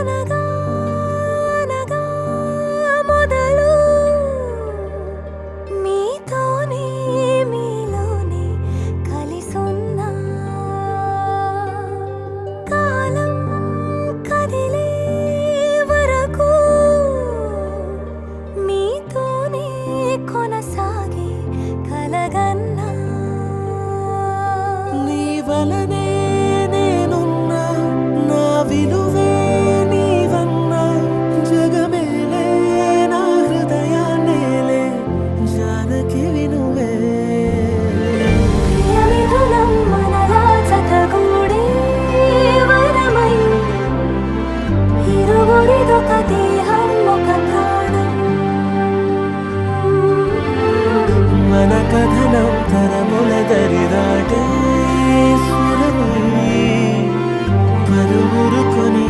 అనగా అనగా మొదలు మీతోనే మీలోనే కలిసున్నా కాలం కదిలే వరకు మీతోనే కొనసాగే కలగన్నా నీ వలనే నేనున్నా నా విలువే నీవన్నా జగమేలే నా హృదయాన్నేలే జానకి వినువే ప్రియమిథునం మనలా జతగూడే వరమై ఇరువురిదొక దేహం ఒక ప్రాణం మన కథనం తరముల దరిదాటే స్వరమై పలువురు కొని